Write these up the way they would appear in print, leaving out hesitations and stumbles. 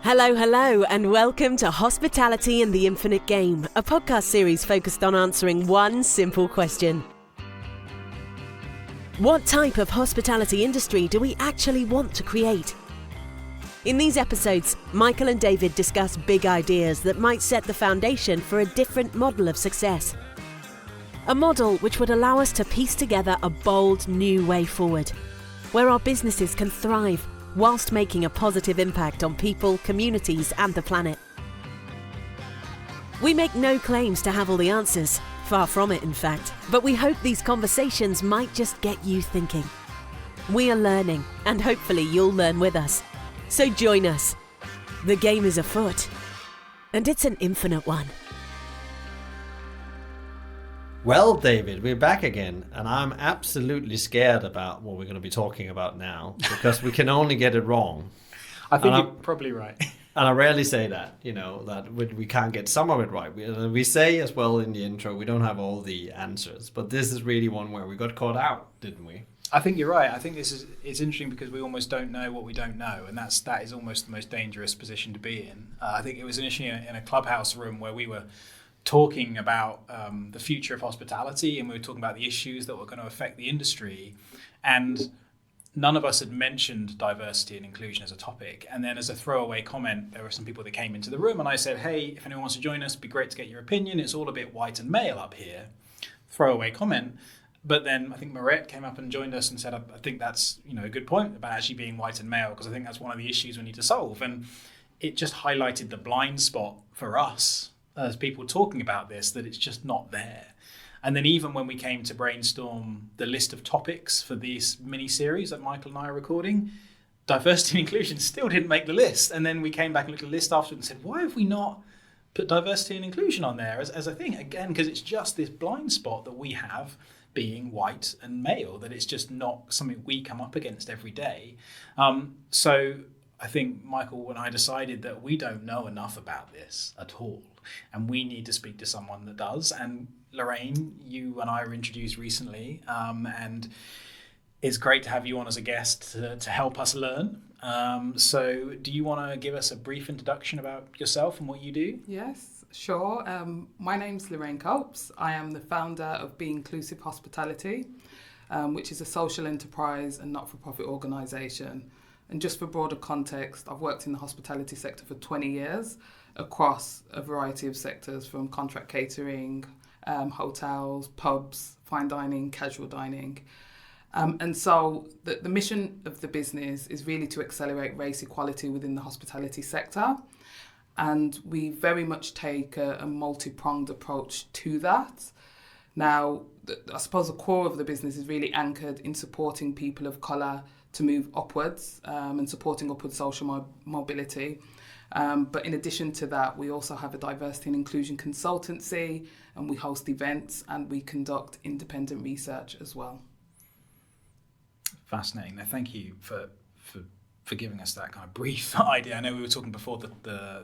Hello, and welcome to Hospitality and the Infinite Game, a podcast series focused on answering one simple question. What type of hospitality industry do we actually want to create? In these episodes, Michael and David discuss big ideas that might set the foundation for a different model of success. A model which would allow us to piece together a bold new way forward, where our businesses can thrive whilst making a positive impact on people, communities and the planet. We make no claims to have all the answers, far from it in fact, but we hope these conversations might just get you thinking. We are learning, and hopefully you'll learn with us. So join us. The game is afoot, and it's an infinite one. Well, David, we're back again, and I'm absolutely scared about what we're going to be talking about now, because we can only get it wrong. I think you're probably right. And I rarely say that, that we can't get some of it right. We say as well in the intro, we don't have all the answers, but this is really one where we got caught out, didn't we? I think you're right. I think it's interesting because we almost don't know what we don't know, and that is almost the most dangerous position to be in. I think it was initially in a clubhouse room where we were talking about the future of hospitality, and we were talking about the issues that were going to affect the industry, and none of us had mentioned diversity and inclusion as a topic. And then as a throwaway comment, there were some people that came into the room, and I said, hey, if anyone wants to join us, it'd be great to get your opinion. It's all a bit white and male up here. Throwaway comment. But then I think Moret came up and joined us and said, I think that's a good point about actually being white and male, because I think that's one of the issues we need to solve. And it just highlighted the blind spot for us as people talking about this, that it's just not there. And then even when we came to brainstorm the list of topics for this mini-series that Michael and I are recording, diversity and inclusion still didn't make the list. And then we came back and looked at the list after and said, why have we not put diversity and inclusion on there as a thing? Again, because it's just this blind spot that we have being white and male, that it's just not something we come up against every day. So I think Michael and I decided that we don't know enough about this at all, and we need to speak to someone that does. And Lorraine, you and I were introduced recently, and it's great to have you on as a guest to help us learn. So do you want to give us a brief introduction about yourself and what you do? Yes, sure. My name's Lorraine Copes. I am the founder of Be Inclusive Hospitality, which is a social enterprise and not-for-profit organisation. And just for broader context, I've worked in the hospitality sector for 20 years across a variety of sectors, from contract catering, hotels, pubs, fine dining, casual dining. And so the mission of the business is really to accelerate race equality within the hospitality sector. And we very much take a multi-pronged approach to that. Now, I suppose the core of the business is really anchored in supporting people of colour to move upwards and supporting upward social mobility. But in addition to that, we also have a diversity and inclusion consultancy, and we host events and we conduct independent research as well. Fascinating. Now, thank you for giving us that kind of brief idea. I know we were talking before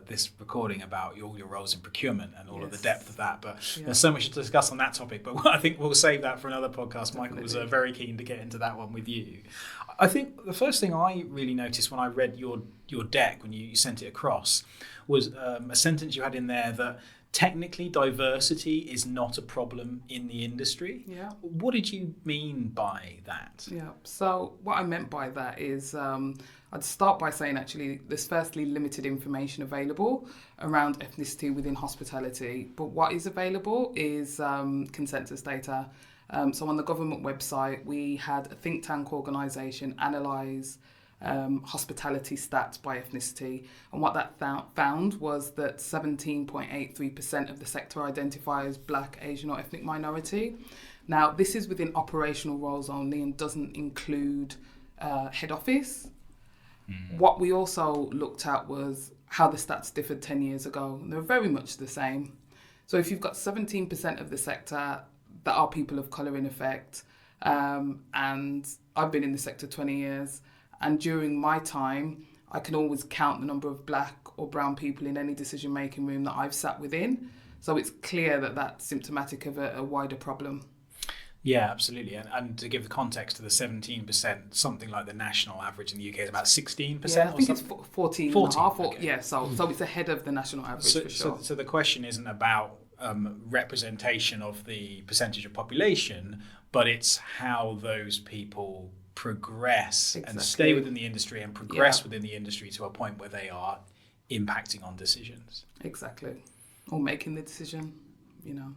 this recording about all your roles in procurement and all of the depth of that, but there's so much to discuss on that topic, but I think we'll save that for another podcast. Michael was very keen to get into that one with you. I think the first thing I really noticed when I read your deck, when you sent it across, was a sentence you had in there that technically diversity is not a problem in the industry. Yeah. What did you mean by that? Yeah, so what I meant by that is I'd start by saying actually there's firstly limited information available around ethnicity within hospitality, but what is available is consensus data. So on the government website, we had a think tank organisation analyse hospitality stats by ethnicity, and what that found was that 17.83% of the sector identify as Black, Asian or ethnic minority. Now, this is within operational roles only and doesn't include head office. What we also looked at was how the stats differed 10 years ago, and they're very much the same. So if you've got 17% of the sector that are people of colour in effect, and I've been in the sector 20 years, and during my time, I can always count the number of Black or brown people in any decision-making room that I've sat within. So it's clear that that's symptomatic of a wider problem. Yeah, absolutely. And to give the context to the 17%, something like the national average in the UK is about 16%. Yeah, I think it's something. 14 and a 14, half. okay. Yeah, so it's ahead of the national average for sure. So the question isn't about representation of the percentage of population, but it's how those people progress and stay within the industry and progress within the industry to a point where they are impacting on decisions. Exactly. Or making the decision, you know.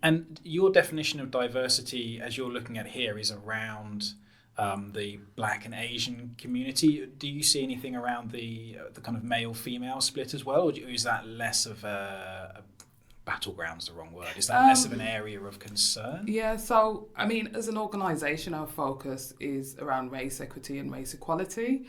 And your definition of diversity, as you're looking at here, is around the Black and Asian community. Do you see anything around the kind of male-female split as well, or is that less of a battleground's the wrong word? Is that less of an area of concern? Yeah, so, I mean, as an organisation, our focus is around race equity and race equality.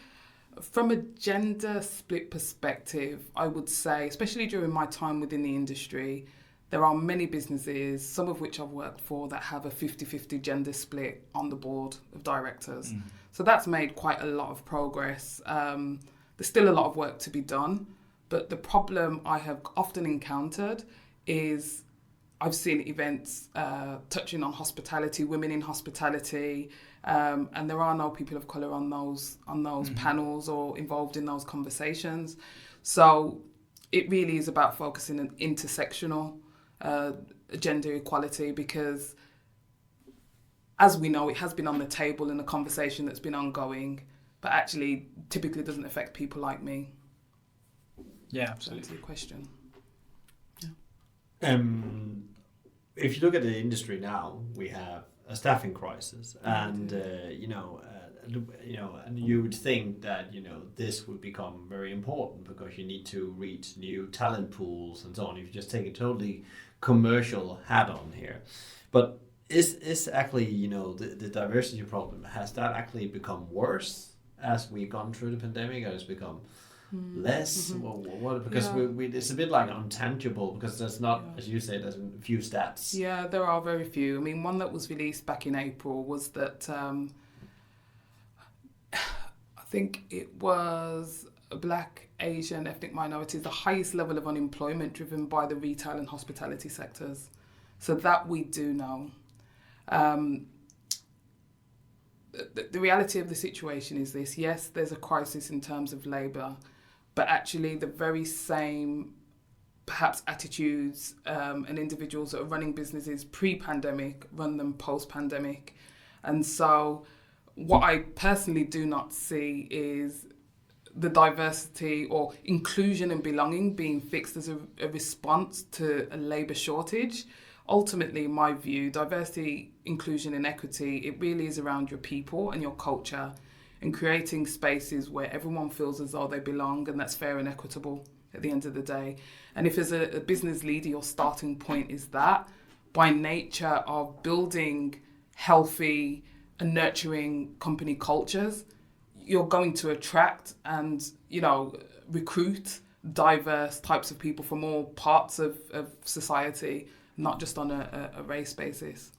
From a gender split perspective, I would say, especially during my time within the industry, there are many businesses, some of which I've worked for, that have a 50-50 gender split on the board of directors. So that's made quite a lot of progress. There's still a lot of work to be done, but the problem I have often encountered is I've seen events touching on hospitality, women in hospitality, and there are no people of colour on those panels or involved in those conversations. So it really is about focusing on intersectional gender equality, because as we know, it has been on the table in a conversation that's been ongoing, but actually typically doesn't affect people like me. Yeah, absolutely. That's the question. If you look at the industry now, we have a staffing crisis, and and you would think that this would become very important because you need to reach new talent pools and so on. If you just take a totally commercial hat on here, but is actually the diversity problem, has that actually become worse as we've gone through the pandemic, or has become less? What? Because we it's a bit like untangible, because there's not, as you say, there's a few stats. Yeah, there are very few. I mean, one that was released back in April was that I think it was Black, Asian, ethnic minorities, the highest level of unemployment driven by the retail and hospitality sectors. So that we do know. The reality of the situation is this: yes, there's a crisis in terms of labour, but actually the very same perhaps attitudes and individuals that are running businesses pre-pandemic run them post-pandemic. And so what I personally do not see is the diversity or inclusion and belonging being fixed as a response to a labour shortage. Ultimately, in my view, diversity, inclusion and equity, it really is around your people and your culture, and creating spaces where everyone feels as though they belong, and that's fair and equitable at the end of the day. And if as a business leader, your starting point is that, by nature of building healthy and nurturing company cultures, you're going to attract and, recruit diverse types of people from all parts of society, not just on a race basis.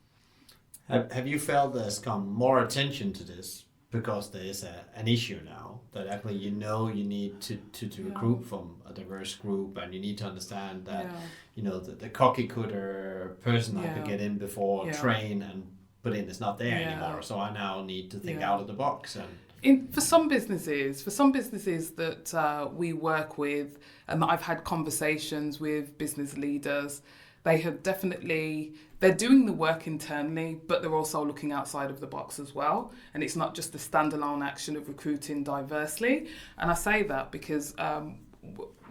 Have you felt there's come more attention to this because there is an issue now that actually you need to recruit from a diverse group, and you need to understand that the cookie cutter person I could get in before, train and put in is not there anymore, so I now need to think out of the box. And for some businesses that we work with and that I've had conversations with business leaders, they're doing the work internally, but they're also looking outside of the box as well. And it's not just the standalone action of recruiting diversely. And I say that because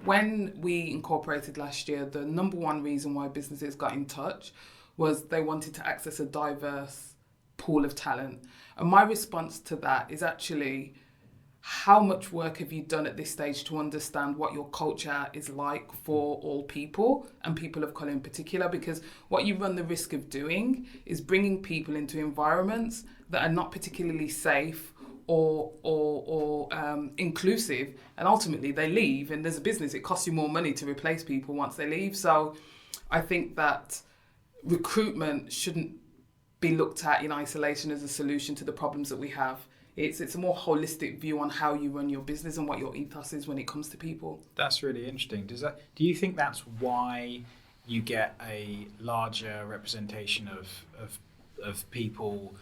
when we incorporated last year, the number one reason why businesses got in touch was they wanted to access a diverse pool of talent. And my response to that is actually, how much work have you done at this stage to understand what your culture is like for all people, and people of colour in particular? Because what you run the risk of doing is bringing people into environments that are not particularly safe or inclusive, and ultimately they leave, and there's a business, it costs you more money to replace people once they leave. So I think that recruitment shouldn't be looked at in isolation as a solution to the problems that we have. It's a more holistic view on how you run your business and what your ethos is when it comes to people. That's really interesting. Do you think that's why you get a larger representation of of people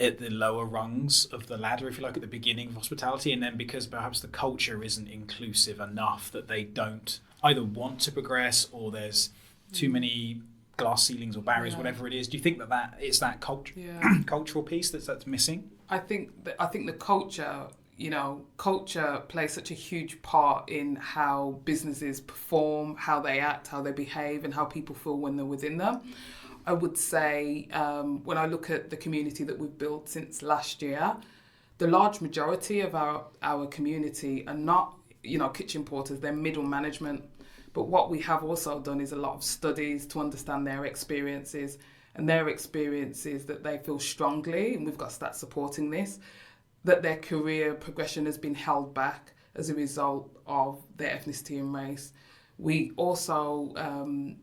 at the lower rungs of the ladder, if you like, at the beginning of hospitality, and then because perhaps the culture isn't inclusive enough that they don't either want to progress, or there's too many glass ceilings or barriers, whatever it is. Do you think that it's that cultural piece that's missing? I think the culture, culture plays such a huge part in how businesses perform, how they act, how they behave, and how people feel when they're within them. I would say when I look at the community that we've built since last year, the large majority of our community are not, kitchen porters, they're middle management. But what we have also done is a lot of studies to understand their experiences that they feel strongly, and we've got stats supporting this, that their career progression has been held back as a result of their ethnicity and race. We also, an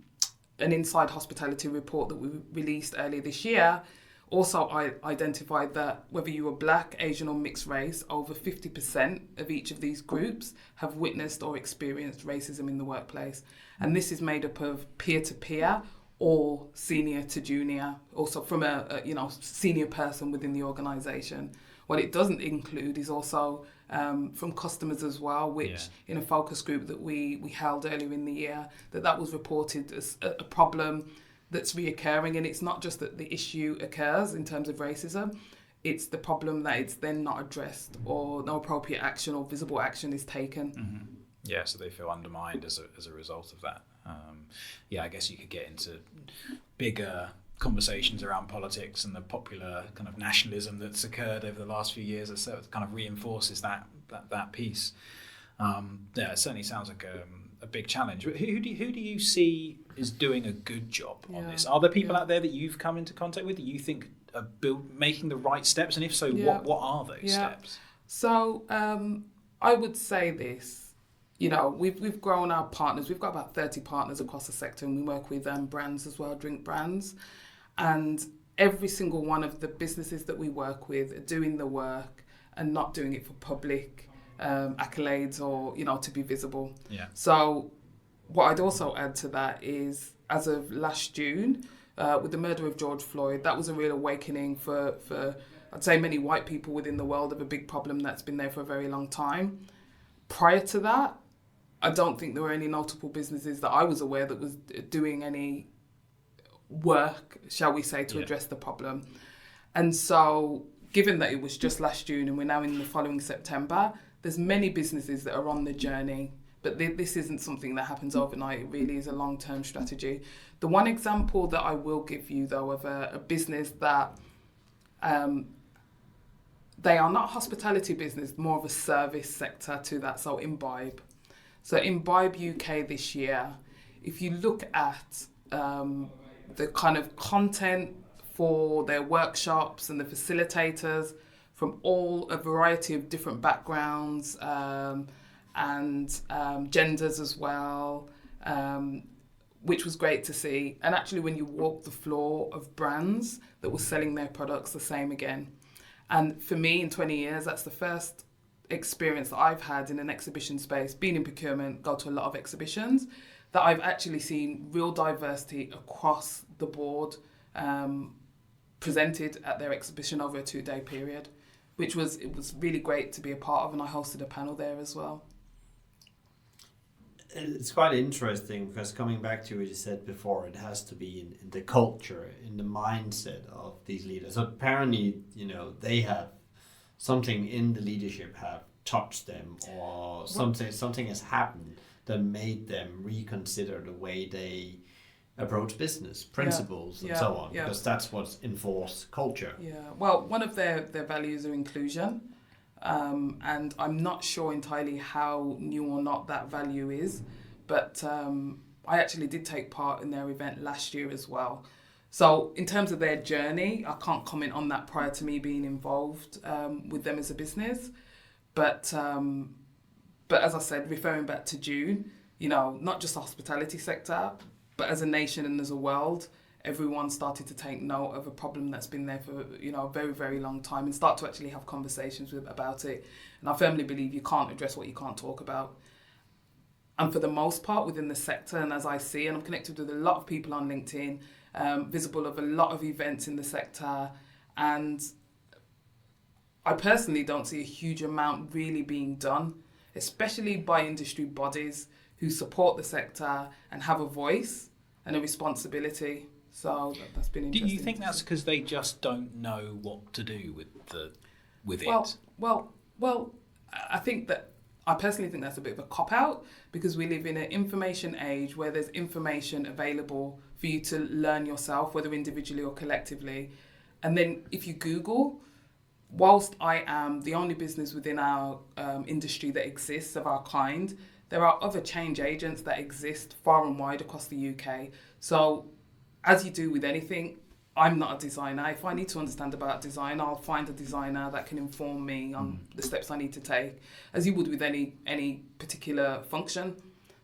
Inside Hospitality report that we released earlier this year also identified that whether you were Black, Asian or mixed race, over 50% of each of these groups have witnessed or experienced racism in the workplace. And this is made up of peer-to-peer or senior to junior, also from a senior person within the organisation. What it doesn't include is also from customers as well, which in a focus group that we held earlier in the year, that was reported as a problem that's reoccurring. And it's not just that the issue occurs in terms of racism, it's the problem that it's then not addressed, or no appropriate action or visible action is taken. Mm-hmm. Yeah, so they feel undermined as a result of that. I guess you could get into bigger conversations around politics and the popular kind of nationalism that's occurred over the last few years. So it kind of reinforces that piece. It certainly sounds like a big challenge. Who do you see is doing a good job on this? Are there people out there that you've come into contact with that you think are making the right steps? And if so, what are those steps? So I would say this. We've grown our partners. We've got about 30 partners across the sector, and we work with brands as well, drink brands. And every single one of the businesses that we work with are doing the work and not doing it for public accolades or, to be visible. Yeah. So what I'd also add to that is, as of last June, with the murder of George Floyd, that was a real awakening for I'd say many white people within the world of a big problem that's been there for a very long time. Prior to that, I don't think there were any notable businesses that I was aware that was doing any work, shall we say, to address the problem. And so, given that it was just last June and we're now in the following September, there's many businesses that are on the journey, but this isn't something that happens overnight. It really is a long-term strategy. The one example that I will give you, though, of a business that they are not a hospitality business, more of a service sector to that, so Imbibe. So Imbibe UK this year, if you look at the kind of content for their workshops and the facilitators from a variety of different backgrounds and genders as well, which was great to see. And actually when you walk the floor of brands that were selling their products, the same again. And for me, in 20 years, that's the first experience that I've had in an exhibition space, been in procurement, go to a lot of exhibitions, that I've actually seen real diversity across the board presented at their exhibition over a 2-day period, it was really great to be a part of, and I hosted a panel there as well. It's quite interesting because coming back to what you said before, it has to be in the culture, in the mindset of these leaders. So apparently, they have something in the leadership have touched them, or something has happened that made them reconsider the way they approach business, principles and so on, because that's what's enforced culture. Yeah, well, one of their values are inclusion. And I'm not sure entirely how new or not that value is, but I actually did take part in their event last year as well. So in terms of their journey, I can't comment on that prior to me being involved with them as a business. But as I said, referring back to June, not just the hospitality sector, but as a nation and as a world, everyone started to take note of a problem that's been there for a very, very long time, and start to actually have conversations about it. And I firmly believe you can't address what you can't talk about. And for the most part within the sector, and as I see, and I'm connected with a lot of people on LinkedIn, visible of a lot of events in the sector, and I personally don't see a huge amount really being done, especially by industry bodies who support the sector and have a voice and a responsibility. So that's been interesting. Do you think that's because they just don't know what to do with it? Well, I personally think that's a bit of a cop-out, because we live in an information age where there's information available for you to learn yourself, whether individually or collectively. And then if you Google, whilst I am the only business within our industry that exists of our kind, there are other change agents that exist far and wide across the UK. So as you do with anything, I'm not a designer. If I need to understand about design, I'll find a designer that can inform me on the steps I need to take, as you would with any particular function.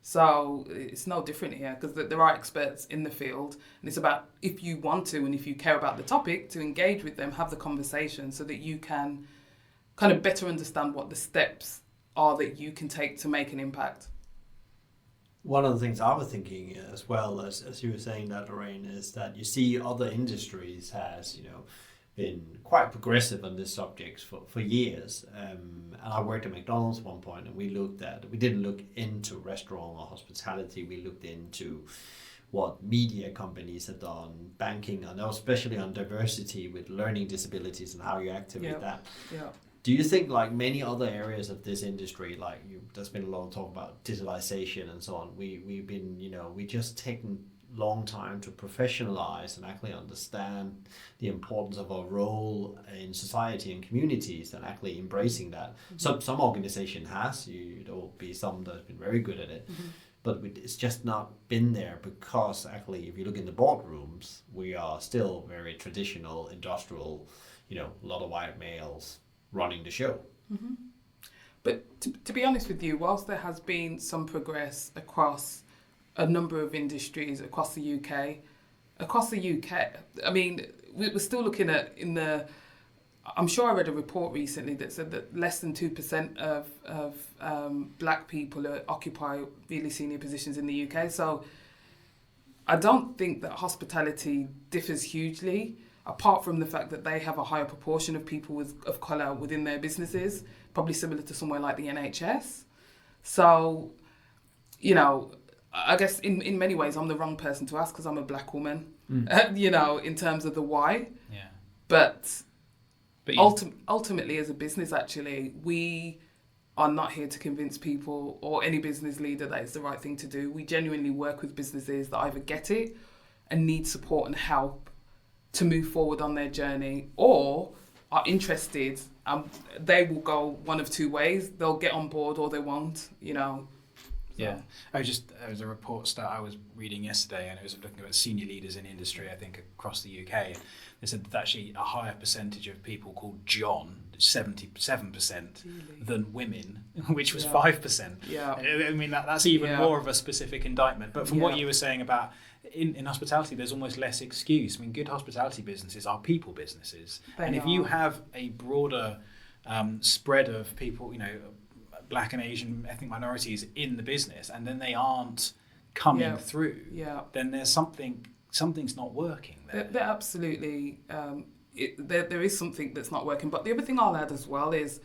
So it's no different here, because there are experts in the field, and it's about, if you want to and if you care about the topic, to engage with them, have the conversation so that you can kind of better understand what the steps are that you can take to make an impact. One of the things I was thinking as well, as you were saying that, Lorraine, is that you see other industries has, been quite progressive on this subject for years. And I worked at McDonald's at one point, and we didn't look into restaurant or hospitality. We looked into what media companies have done, banking, and especially on diversity with learning disabilities and how you activate that. Yeah. Do you think, like many other areas of this industry, there's been a lot of talk about digitalization and so on, we've been, we just taken long time to professionalize and actually understand the importance of our role in society and communities, and actually embracing that. Mm-hmm. Some organization has, there'll be some that's been very good at it, but it's just not been there, because actually if you look in the boardrooms, we are still very traditional, industrial, a lot of white males running the show. Mm-hmm. But to be honest with you, whilst there has been some progress across a number of industries across the UK, I mean, we're still looking at I'm sure I read a report recently that said that less than 2% of black people occupy really senior positions in the UK. So I don't think that hospitality differs hugely, apart from the fact that they have a higher proportion of people of colour within their businesses, probably similar to somewhere like the NHS. So, I guess in many ways I'm the wrong person to ask, because I'm a black woman, in terms of the why. Yeah. But ultimately, as a business, actually, we are not here to convince people or any business leader that it's the right thing to do. We genuinely work with businesses that either get it and need support and help to move forward on their journey, or are interested. They will go one of two ways. They'll get on board or they won't, Yeah, there was a report that I was reading yesterday, and it was looking at senior leaders in industry, I think, across the UK. They said that actually a higher percentage of people called John, 77%, than women, which was 5%. Yeah. I mean, that's even more of a specific indictment. But from what you were saying about in hospitality, there's almost less excuse. I mean, good hospitality businesses are people businesses. And if you have a broader spread of people, black and Asian ethnic minorities in the business, and then they aren't coming through, then there's something's not working there. They're absolutely, there is something that's not working. But the other thing I'll add as well is,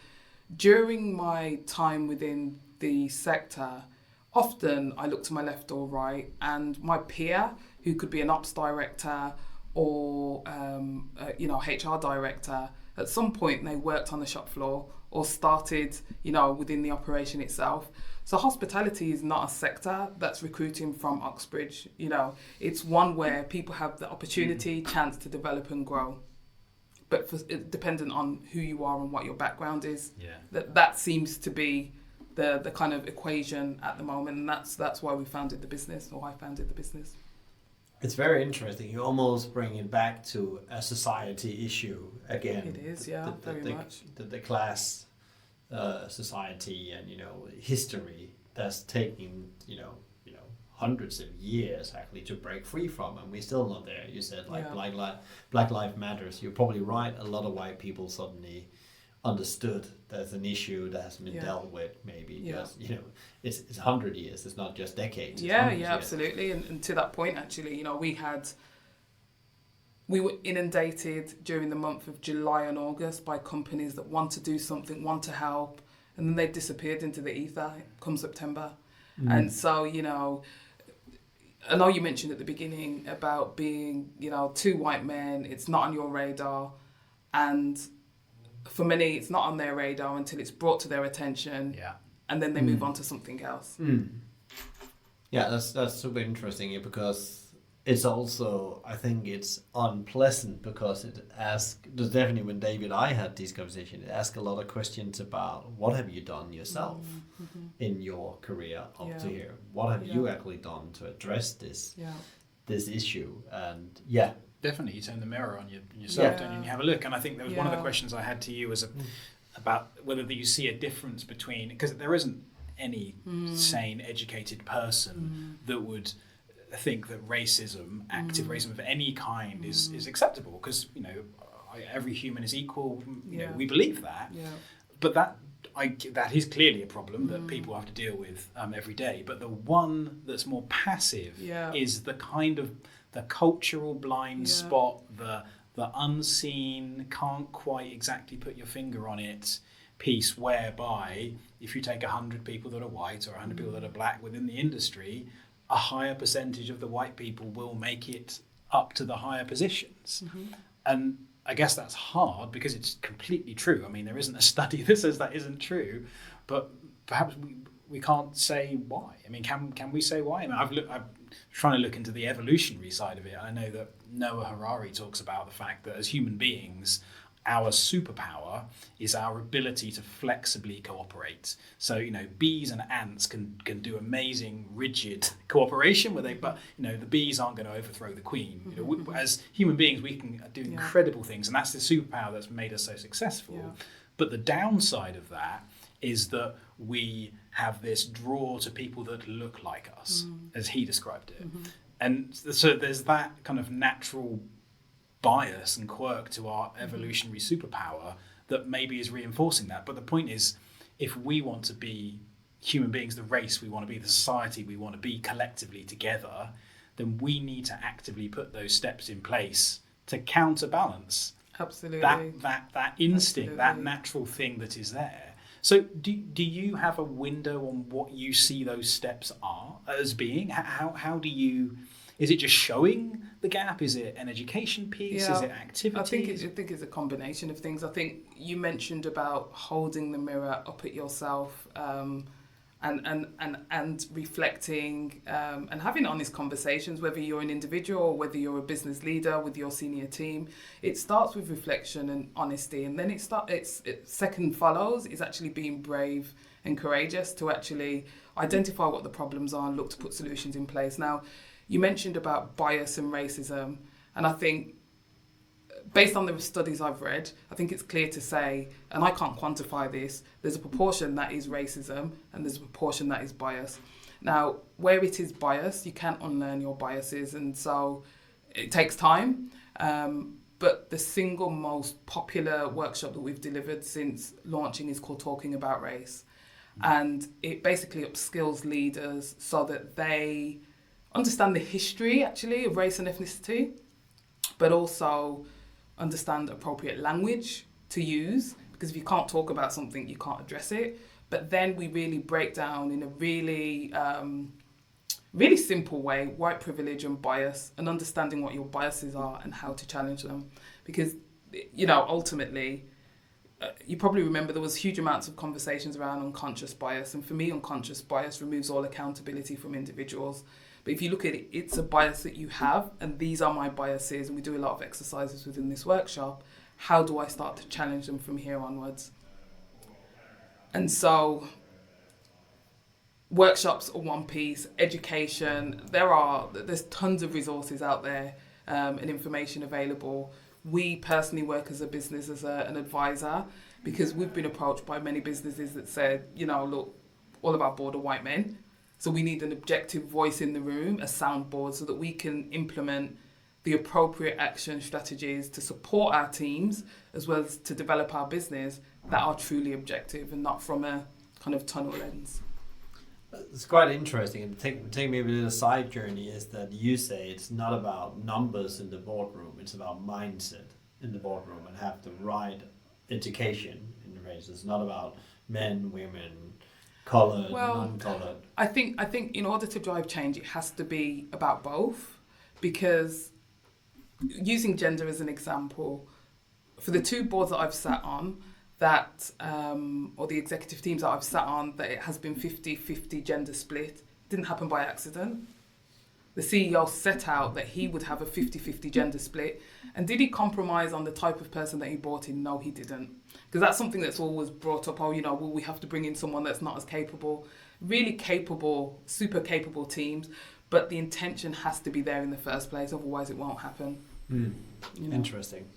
during my time within the sector, often I look to my left or right, and my peer, who could be an ops director or HR director, at some point they worked on the shop floor or started, within the operation itself. So hospitality is not a sector that's recruiting from Oxbridge. It's one where people have the opportunity, chance to develop and grow. But dependent on who you are and what your background is, that seems to be the kind of equation at the moment, and that's why we founded the business, or I founded the business. It's very interesting. You almost bring it back to a society issue again. It is, very much. The class society and history that's taking hundreds of years actually to break free from, and we're still not there. You said Black Lives Matters. You're probably right. A lot of white people suddenly understood there's an issue that hasn't been dealt with, maybe. Yeah. Just, it's 100 years, it's not just decades. Yeah, it's years. absolutely. And to that point, actually, we were inundated during the month of July and August by companies that want to do something, want to help, and then they disappeared into the ether come September. And so, I know you mentioned at the beginning about being, two white men, it's not on your radar. And for many, it's not on their radar until it's brought to their attention. Yeah. And then they move on to something else. Yeah, that's super interesting because it's also, I think it's unpleasant because definitely when David and I had these conversations, it asked a lot of questions about what have you done yourself in your career up to here? What have you actually done to address this issue? And definitely, you turn the mirror on yourself, don't you? And you have a look. And I think there was one of the questions I had to you was about whether you see a difference between, because there isn't any sane, educated person that would think that racism, active racism of any kind, is acceptable, because every human is equal. We believe that, but that is clearly a problem that people have to deal with every day. But the one that's more passive is the kind of the cultural blind spot, the unseen, can't quite exactly put your finger on it piece, whereby if you take 100 people that are white or 100 people that are black within the industry, a higher percentage of the white people will make it up to the higher positions. And I guess that's hard because it's completely true. I mean, there isn't a study that says that isn't true, but perhaps we can't say why. I mean, can we say why? I mean, I'm trying to look into the evolutionary side of it. I know that Noah Harari talks about the fact that as human beings, our superpower is our ability to flexibly cooperate. So, bees and ants can do amazing rigid cooperation but the bees aren't going to overthrow the queen. As human beings, we can do incredible things, and that's the superpower that's made us so successful. But the downside of that is that we have this draw to people that look like us, as he described it. And so there's that kind of natural bias and quirk to our evolutionary superpower that maybe is reinforcing that. But the point is, if we want to be human beings, the race we want to be, the society we want to be collectively together, then we need to actively put those steps in place to counterbalance Absolutely. that instinct, that natural thing that is there. So do you have a window on what you see those steps are as being? How do you... Is it just showing the gap? Is it an education piece? Is it activity? I think it's a combination of things. I think you mentioned about holding the mirror up at yourself and reflecting and having honest conversations, whether you're an individual or whether you're a business leader with your senior team. It starts with reflection and honesty, and then second follows is actually being brave and courageous to actually identify what the problems are and look to put solutions in place. Now, you mentioned about bias and racism, and I think based on the studies I've read, I think it's clear to say, and I can't quantify this, there's a proportion that is racism and there's a proportion that is bias. Now, where it is bias, you can't unlearn your biases, and so it takes time. But the single most popular workshop that we've delivered since launching is called Talking About Race. And it basically upskills leaders so that they understand the history, actually, of race and ethnicity, but also understand appropriate language to use, because if you can't talk about something, you can't address it. But then we really break down in a really, really simple way, white privilege and bias, and understanding what your biases are and how to challenge them. Because, ultimately, you probably remember there was huge amounts of conversations around unconscious bias. And for me, unconscious bias removes all accountability from individuals. But if you look at it, it's a bias that you have, and these are my biases, and we do a lot of exercises within this workshop. How do I start to challenge them from here onwards? And so workshops are one piece, education, there's tons of resources out there and information available. We personally work as a business as an advisor, because we've been approached by many businesses that said, look, all of our board are white men. So we need an objective voice in the room, a soundboard, so that we can implement the appropriate action strategies to support our teams as well as to develop our business. that are truly objective and not from a kind of tunnel lens. It's quite interesting, and take maybe a little side journey is that you say it's not about numbers in the boardroom, it's about mindset in the boardroom and have the right education in the race. It's not about men, women, coloured, non-coloured. I think in order to drive change, it has to be about both, because using gender as an example, for the 2 boards that I've sat on, that or the executive teams that I've sat on, that it has been 50-50 gender split. It didn't happen by accident. The CEO set out that he would have a 50-50 gender split. And did he compromise on the type of person that he brought in? No, he didn't. Because that's something that's always brought up. Oh, will we have to bring in someone that's not as capable? Really capable, super capable teams. But the intention has to be there in the first place. Otherwise, it won't happen. Interesting.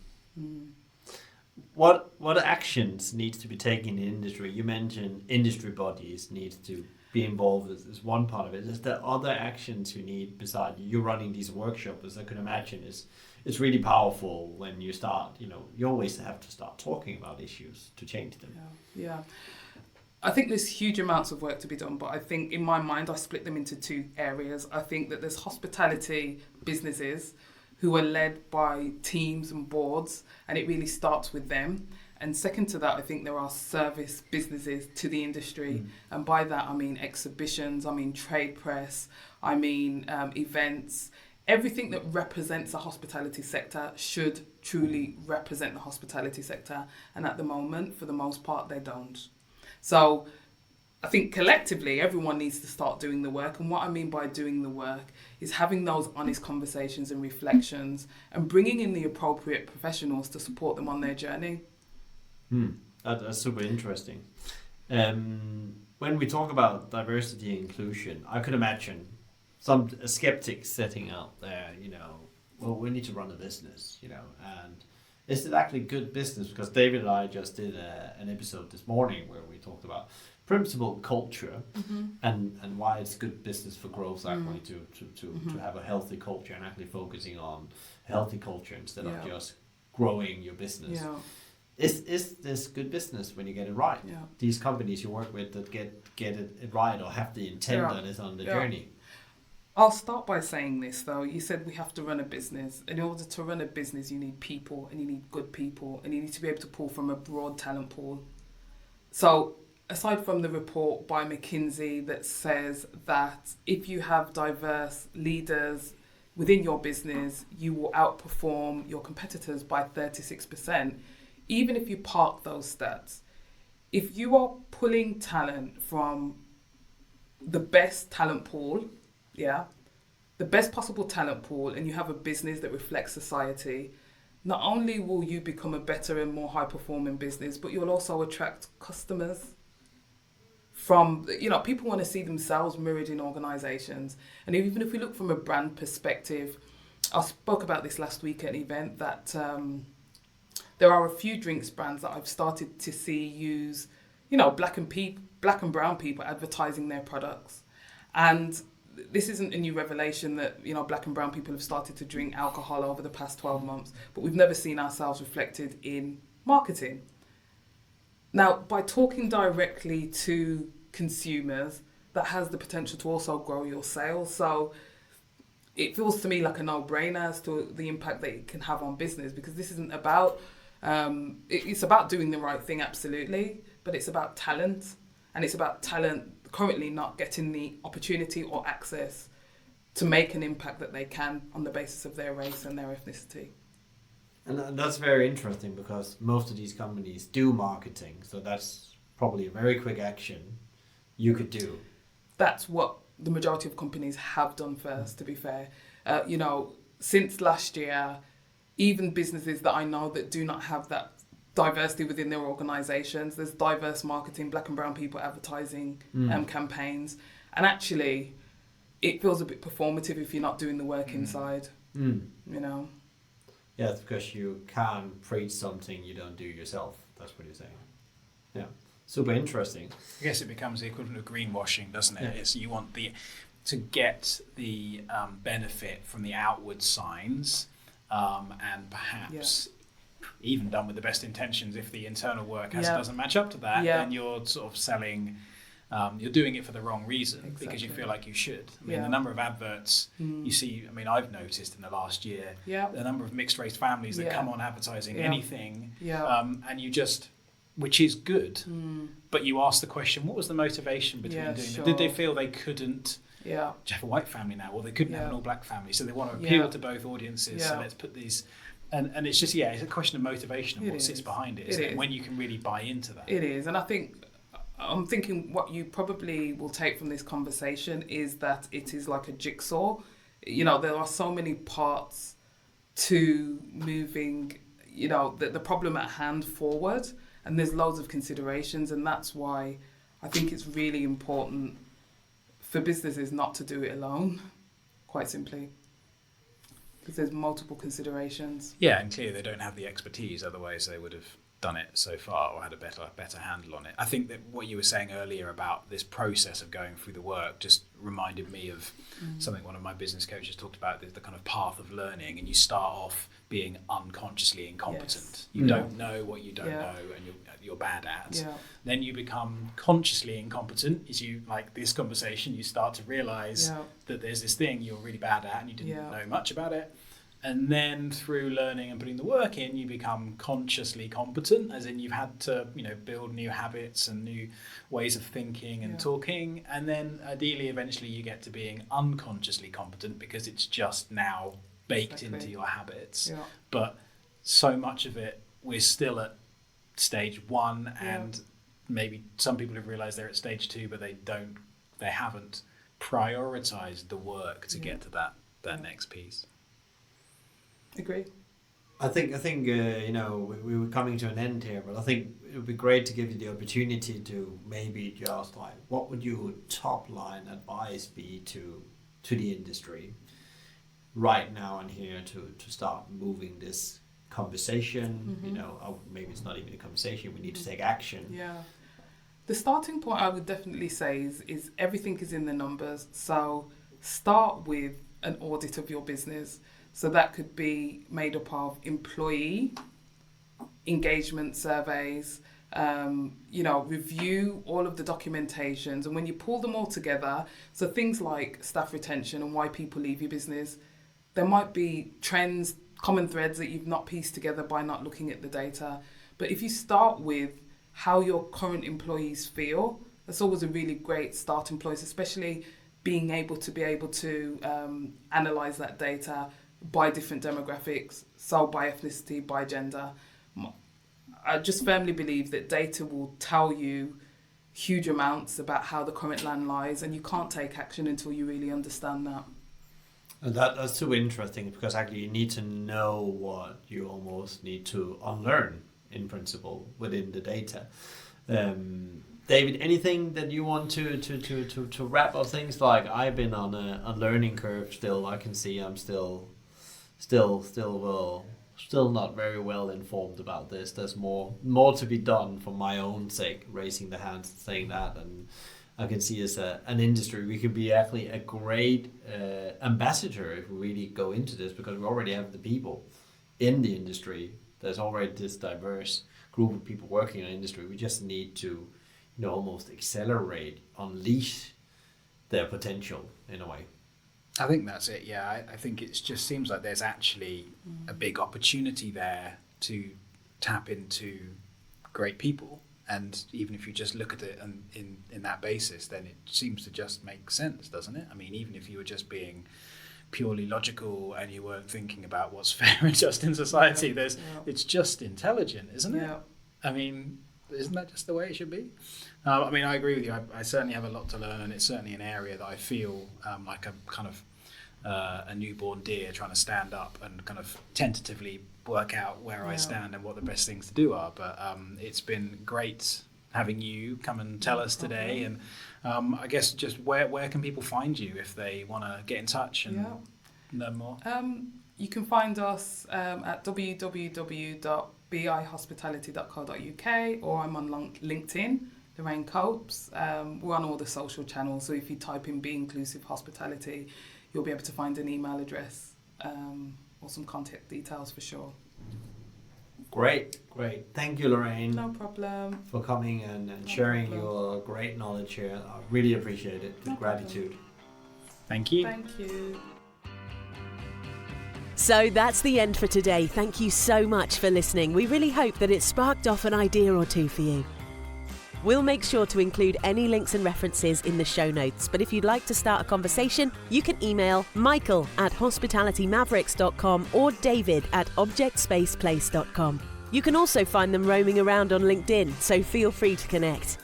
What actions needs to be taken in the industry? You mentioned industry bodies needs to be involved as one part of it. Is there other actions you need besides you running these workshops? As I can imagine, it's really powerful when you start. You always have to start talking about issues to change them. Yeah. I think there's huge amounts of work to be done, but I think in my mind I split them into 2 areas. I think that there's hospitality businesses who are led by teams and boards, and it really starts with them. And second to that, I think there are service businesses to the industry. And by that, I mean exhibitions, I mean trade press, I mean events. Everything that represents the hospitality sector should truly represent the hospitality sector. And at the moment, for the most part, they don't. So I think collectively, everyone needs to start doing the work. And what I mean by doing the work is having those honest conversations and reflections and bringing in the appropriate professionals to support them on their journey. That's super interesting. When we talk about diversity and inclusion, I could imagine some skeptics sitting out there, well, we need to run a business, and is it actually good business? Because David and I just did an episode this morning where we talked about principle culture and why it's good business for growth actually to have a healthy culture and actually focusing on healthy culture instead of just growing your business. Yeah. Is this good business when you get it right? Yeah. These companies you work with that get it right or have the intent that is on the journey. I'll start by saying this though. You said we have to run a business. In order to run a business, you need people and you need good people and you need to be able to pull from a broad talent pool. So aside from the report by McKinsey that says that if you have diverse leaders within your business, you will outperform your competitors by 36%. Even if you park those stats, if you are pulling talent from the best talent pool, the best possible talent pool, and you have a business that reflects society, not only will you become a better and more high-performing business, but you'll also attract customers from, people want to see themselves mirrored in organisations. And even if we look from a brand perspective, I spoke about this last week at an event that there are a few drinks brands that I've started to see use, black and brown people advertising their products. And this isn't a new revelation that, black and brown people have started to drink alcohol over the past 12 months, but we've never seen ourselves reflected in marketing. Now, by talking directly to consumers, that has the potential to also grow your sales. So it feels to me like a no-brainer as to the impact that it can have on business, because this isn't about, it's about doing the right thing, absolutely, but it's about talent, and it's about talent currently not getting the opportunity or access to make an impact that they can on the basis of their race and their ethnicity. And that's very interesting because most of these companies do marketing, so that's probably a very quick action you could do. That's what the majority of companies have done first, to be fair. Since last year, even businesses that I know that do not have that diversity within their organisations, there's diverse marketing, black and brown people advertising campaigns. And actually, it feels a bit performative if you're not doing the work inside, Yeah, it's because you can't preach something you don't do yourself. That's what you're saying. Yeah, super interesting. I guess it becomes the equivalent of greenwashing, doesn't it? Yeah. It's you want to get the benefit from the outward signs, and perhaps even done with the best intentions, if the internal work Yeah. doesn't match up to that, Yeah. then you're sort of selling, you're doing it for the wrong reason because you Exactly. feel like you should. I mean, Yeah. the number of adverts you see, I mean, I've noticed in the last year, Yeah. the number of mixed race families that Yeah. come on advertising Yeah. anything, Yeah. and you just, which is good, but you ask the question, what was the motivation between Yeah, doing sure. it? Did they feel they couldn't Yeah. have a white family now, or they couldn't have Yeah. an all-black family, so they want to appeal Yeah. to both audiences, so Yeah. let's put these, and it's just, it's a question of motivation and It what sits is. behind it, It isn't it? is. When you can really buy into that. It is, and I'm thinking what you probably will take from this conversation is that it is like a jigsaw. You know, there are so many parts to moving, you know, the problem at hand forward, and there's loads of considerations, and that's why I think it's really important for businesses not to do it alone, quite simply, because there's multiple considerations. Yeah, and clearly they don't have the expertise, otherwise they would have done it so far or had a better handle on it. I think that what you were saying earlier about this process of going through the work just reminded me of something one of my business coaches talked about, the kind of path of learning, and you start off being unconsciously incompetent. Yes. You don't know what you don't Yeah. know and you're bad at. Yeah. Then you become consciously incompetent, as you, like this conversation, you start to realise Yeah. that there's this thing you're really bad at and you didn't Yeah. know much about it. And then through learning and putting the work in, you become consciously competent, as in you've had to, build new habits and new ways of thinking and Yeah. talking. And then ideally, eventually you get to being unconsciously competent because it's just now baked Exactly. into your habits. Yeah. But so much of it, we're still at stage one, Yeah. and maybe some people have realized they're at stage two, but they haven't prioritized the work to get to that next piece. Agree. I think we were coming to an end here, but I think it would be great to give you the opportunity to maybe just like, what would your top line advice be to the industry right now and here to start moving this conversation? Maybe it's not even a conversation. We need to take action. Yeah. The starting point I would definitely say is everything is in the numbers. So start with an audit of your business. So that could be made up of employee engagement surveys, review all of the documentations. And when you pull them all together, so things like staff retention and why people leave your business, there might be trends, common threads that you've not pieced together by not looking at the data. But if you start with how your current employees feel, that's always a really great starting place, especially being able to analyse that data by different demographics, so by ethnicity, by gender. I just firmly believe that data will tell you huge amounts about how the current land lies, and you can't take action until you really understand that. And that's so interesting, because actually you need to know what you almost need to unlearn in principle within the data. David, anything that you want to wrap up things? Like, I've been on a learning curve still. I can see I'm still not very well informed about this. There's more to be done for my own sake, raising the hands and saying that. And I can see as an industry, we could be actually a great ambassador if we really go into this, because we already have the people in the industry. There's already this diverse group of people working in the industry. We just need to, almost accelerate, unleash their potential in a way. I think that's it. Yeah, I think it just seems like there's actually a big opportunity there to tap into great people, and even if you just look at it and in that basis, then it seems to just make sense, doesn't it? I mean, even if you were just being purely logical and you weren't thinking about what's fair and just in society, it's just intelligent, isn't it? Yeah. I mean, isn't that just the way it should be? I mean, I agree with you. I certainly have a lot to learn, and it's certainly an area that I feel like a kind of a newborn deer trying to stand up and kind of tentatively work out where I stand and what the best things to do are. But it's been great having you come and tell us today. And I guess just where can people find you if they want to get in touch and learn more? You can find us at www.bihospitality.co.uk, or I'm on LinkedIn, Lorraine Copes. We're on all the social channels, so if you type in Be Inclusive Hospitality, you'll be able to find an email address or some contact details for sure. Great. Thank you, Lorraine. No problem. For coming and sharing your great knowledge here. I really appreciate it. With gratitude. Thank you. Thank you. So that's the end for today. Thank you so much for listening. We really hope that it sparked off an idea or two for you. We'll make sure to include any links and references in the show notes, but if you'd like to start a conversation, you can email michael@hospitalitymavericks.com or david@objectspaceplace.com. You can also find them roaming around on LinkedIn, so feel free to connect.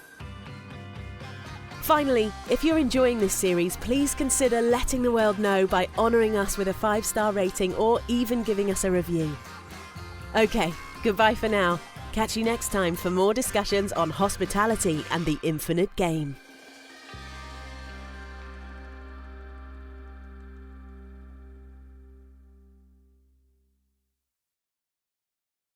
Finally, if you're enjoying this series, please consider letting the world know by honouring us with a 5-star rating or even giving us a review. Okay, goodbye for now. Catch you next time for more discussions on hospitality and the infinite game.